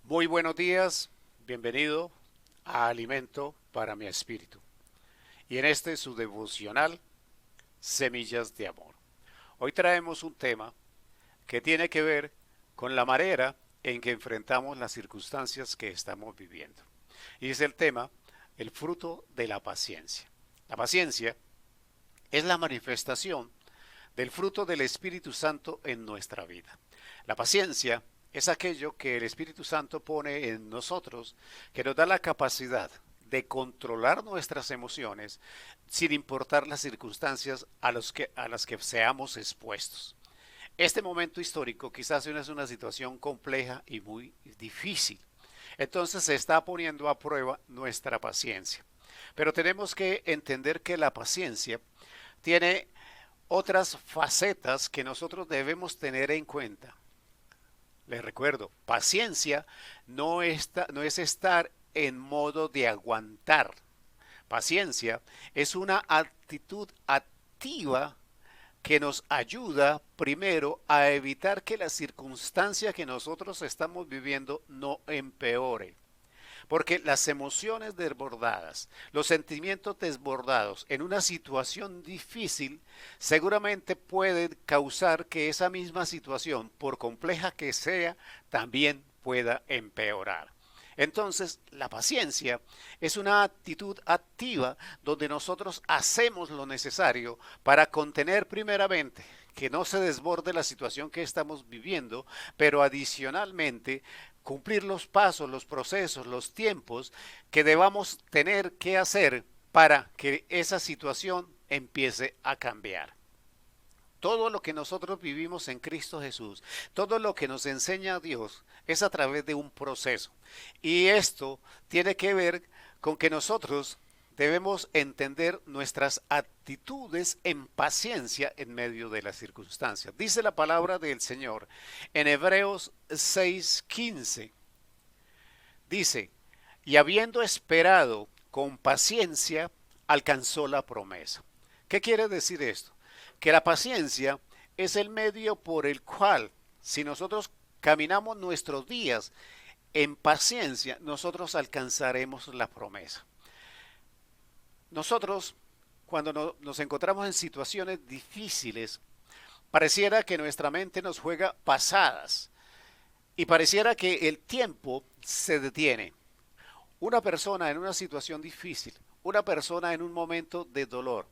Muy buenos días, bienvenido a Alimento para mi Espíritu. Y en este su devocional, Semillas de Amor. Hoy traemos un tema que tiene que ver con la manera en que enfrentamos las circunstancias que estamos viviendo. Y es el tema, el fruto de la paciencia. La paciencia es la manifestación del fruto del Espíritu Santo en nuestra vida. La paciencia es aquello que el Espíritu Santo pone en nosotros, que nos da la capacidad de controlar nuestras emociones sin importar las circunstancias a las que seamos expuestos. Este momento histórico quizás es una situación compleja y muy difícil. Entonces se está poniendo a prueba nuestra paciencia. Pero tenemos que entender que la paciencia tiene otras facetas que nosotros debemos tener en cuenta. Les recuerdo, paciencia no es estar en modo de aguantar. Paciencia es una actitud activa que nos ayuda primero a evitar que la circunstancia que nosotros estamos viviendo no empeore. Porque las emociones desbordadas, los sentimientos desbordados en una situación difícil seguramente pueden causar que esa misma situación, por compleja que sea, también pueda empeorar. Entonces, la paciencia es una actitud activa donde nosotros hacemos lo necesario para contener primeramente que no se desborde la situación que estamos viviendo, pero adicionalmente cumplir los pasos, los procesos, los tiempos que debamos tener que hacer para que esa situación empiece a cambiar. Todo lo que nosotros vivimos en Cristo Jesús, todo lo que nos enseña Dios es a través de un proceso. Y esto tiene que ver con que nosotros debemos entender nuestras actitudes en paciencia en medio de las circunstancias. Dice la palabra del Señor en Hebreos 6:15. Dice, y habiendo esperado con paciencia, alcanzó la promesa. ¿Qué quiere decir esto? Que la paciencia es el medio por el cual, si nosotros caminamos nuestros días en paciencia, nosotros alcanzaremos la promesa. Nosotros, cuando nos encontramos en situaciones difíciles, pareciera que nuestra mente nos juega pasadas y pareciera que el tiempo se detiene. Una persona en una situación difícil, una persona en un momento de dolor,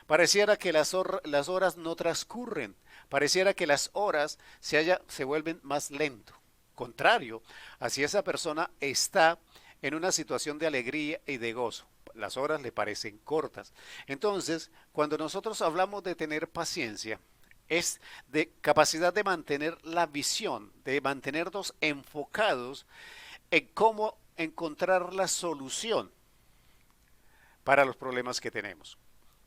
pareciera que las horas no transcurren, pareciera que las horas se vuelven más lento. Contrario, así esa persona está en una situación de alegría y de gozo. Las horas le parecen cortas. Entonces, cuando nosotros hablamos de tener paciencia, es de capacidad de mantener la visión, de mantenernos enfocados en cómo encontrar la solución para los problemas que tenemos.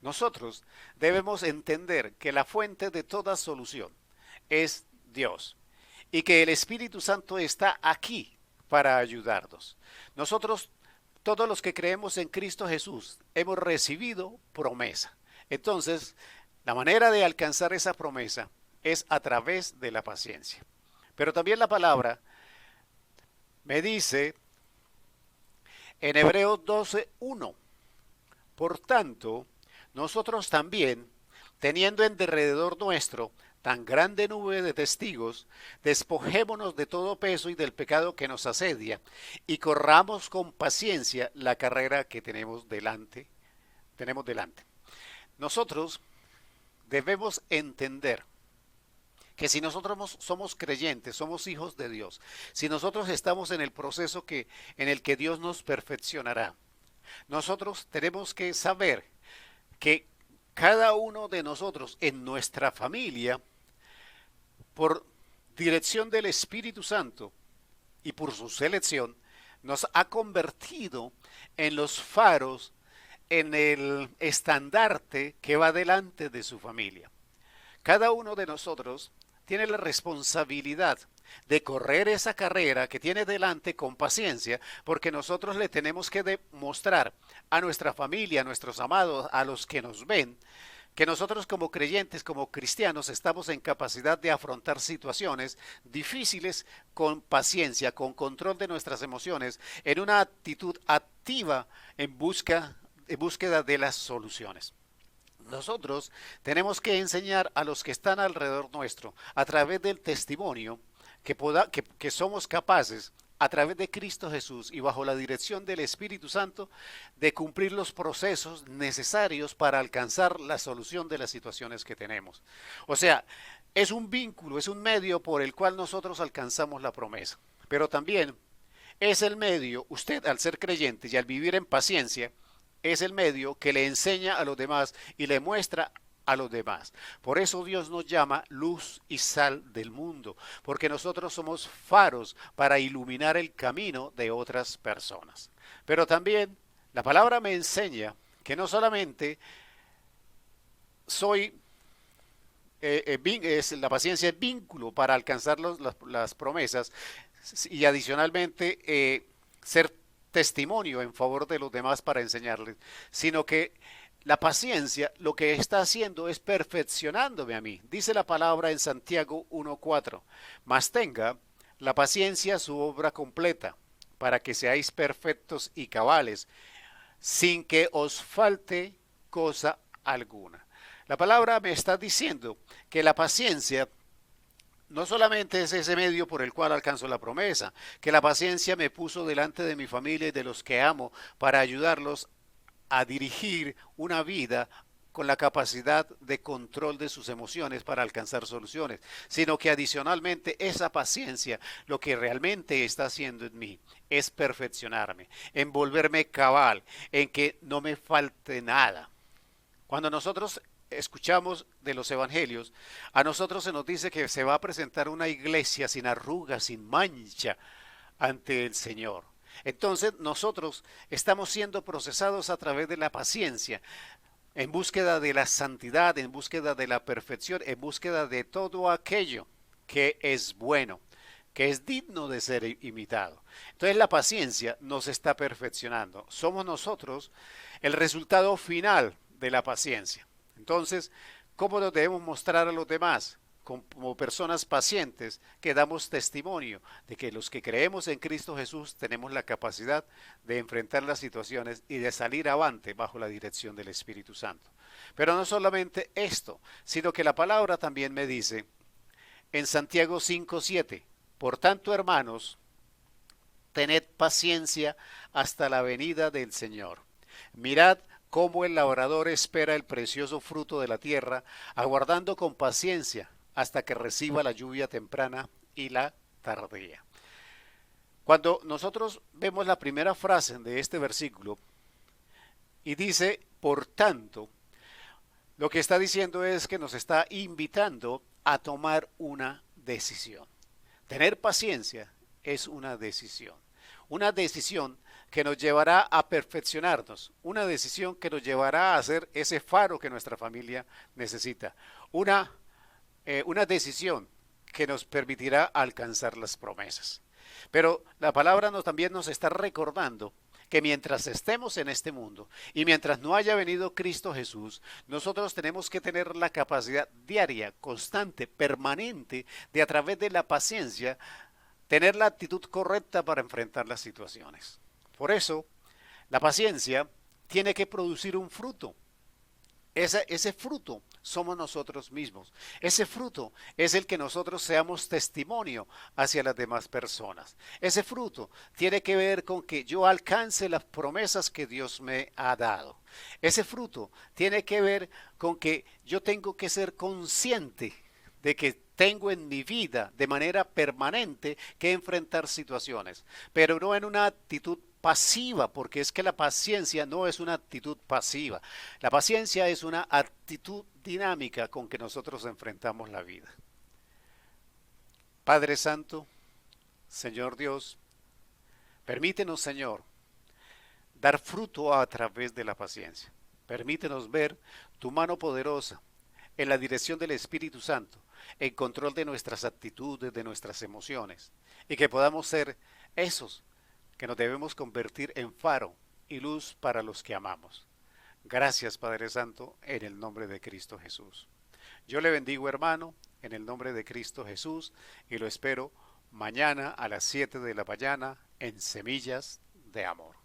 Nosotros debemos entender que la fuente de toda solución es Dios y que el Espíritu Santo está aquí para ayudarnos. Nosotros, todos los que creemos en Cristo Jesús, hemos recibido promesa. Entonces, la manera de alcanzar esa promesa es a través de la paciencia. Pero también la palabra me dice en Hebreos 12:1, por tanto, nosotros también, teniendo en derredor nuestro tan grande nube de testigos, despojémonos de todo peso y del pecado que nos asedia, y corramos con paciencia la carrera que tenemos delante. Nosotros debemos entender que si nosotros somos creyentes, somos hijos de Dios, si nosotros estamos en el proceso en el que Dios nos perfeccionará, nosotros tenemos que saber que cada uno de nosotros en nuestra familia, por dirección del Espíritu Santo y por su selección, nos ha convertido en los faros, en el estandarte que va delante de su familia. Cada uno de nosotros tiene la responsabilidad de correr esa carrera que tiene delante con paciencia, porque nosotros le tenemos que demostrar a nuestra familia, a nuestros amados, a los que nos ven, que nosotros como creyentes, como cristianos, estamos en capacidad de afrontar situaciones difíciles con paciencia, con control de nuestras emociones, en una actitud activa en búsqueda de las soluciones. Nosotros tenemos que enseñar a los que están alrededor nuestro, a través del testimonio, que somos capaces, a través de Cristo Jesús y bajo la dirección del Espíritu Santo, de cumplir los procesos necesarios para alcanzar la solución de las situaciones que tenemos. O sea, es un vínculo, es un medio por el cual nosotros alcanzamos la promesa. Pero también es el medio, usted al ser creyente y al vivir en paciencia, es el medio que le enseña a los demás y le muestra a los demás. Por eso Dios nos llama luz y sal del mundo, porque nosotros somos faros para iluminar el camino de otras personas. Pero también la palabra me enseña que no solamente soy la paciencia es vínculo para alcanzar las promesas y adicionalmente ser testimonio en favor de los demás para enseñarles, sino que la paciencia lo que está haciendo es perfeccionándome a mí. Dice la palabra en Santiago 1:4, mas tenga la paciencia su obra completa, para que seáis perfectos y cabales, sin que os falte cosa alguna. La palabra me está diciendo que la paciencia no solamente es ese medio por el cual alcanzo la promesa, que la paciencia me puso delante de mi familia y de los que amo para ayudarlos a dirigir una vida con la capacidad de control de sus emociones para alcanzar soluciones, sino que adicionalmente esa paciencia lo que realmente está haciendo en mí es perfeccionarme, en volverme cabal, en que no me falte nada. Cuando nosotros escuchamos de los evangelios, a nosotros se nos dice que se va a presentar una iglesia sin arrugas, sin mancha ante el Señor. Entonces nosotros estamos siendo procesados a través de la paciencia, en búsqueda de la santidad, en búsqueda de la perfección, en búsqueda de todo aquello que es bueno, que es digno de ser imitado. Entonces la paciencia nos está perfeccionando. Somos nosotros el resultado final de la paciencia. Entonces, ¿cómo nos debemos mostrar a los demás? Como personas pacientes que damos testimonio de que los que creemos en Cristo Jesús tenemos la capacidad de enfrentar las situaciones y de salir avante bajo la dirección del Espíritu Santo. Pero no solamente esto, sino que la palabra también me dice en Santiago 5:7, por tanto, hermanos, tened paciencia hasta la venida del Señor. Mirad cómo el labrador espera el precioso fruto de la tierra, aguardando con paciencia hasta que reciba la lluvia temprana y la tardía. Cuando nosotros vemos la primera frase de este versículo y dice, por tanto, lo que está diciendo es que nos está invitando a tomar una decisión. Tener paciencia es una decisión que nos llevará a perfeccionarnos, una decisión que nos llevará a ser ese faro que nuestra familia necesita, una decisión que nos permitirá alcanzar las promesas. Pero la palabra también nos está recordando que mientras estemos en este mundo y mientras no haya venido Cristo Jesús, nosotros tenemos que tener la capacidad diaria, constante, permanente, de a través de la paciencia, tener la actitud correcta para enfrentar las situaciones. Por eso, la paciencia tiene que producir un fruto. Ese fruto somos nosotros mismos. Ese fruto es el que nosotros seamos testimonio hacia las demás personas. Ese fruto tiene que ver con que yo alcance las promesas que Dios me ha dado. Ese fruto tiene que ver con que yo tengo que ser consciente de que tengo en mi vida de manera permanente que enfrentar situaciones, pero no en una actitud pasiva, porque es que la paciencia no es una actitud pasiva. La paciencia es una actitud dinámica con que nosotros enfrentamos la vida. Padre Santo, Señor Dios, permítenos, Señor, dar fruto a través de la paciencia. Permítenos ver tu mano poderosa en la dirección del Espíritu Santo, en control de nuestras actitudes, de nuestras emociones, y que podamos ser esos que nos debemos convertir en faro y luz para los que amamos. Gracias, Padre Santo, en el nombre de Cristo Jesús. Yo le bendigo, hermano, en el nombre de Cristo Jesús, y lo espero mañana a las 7 de la mañana en Semillas de Amor.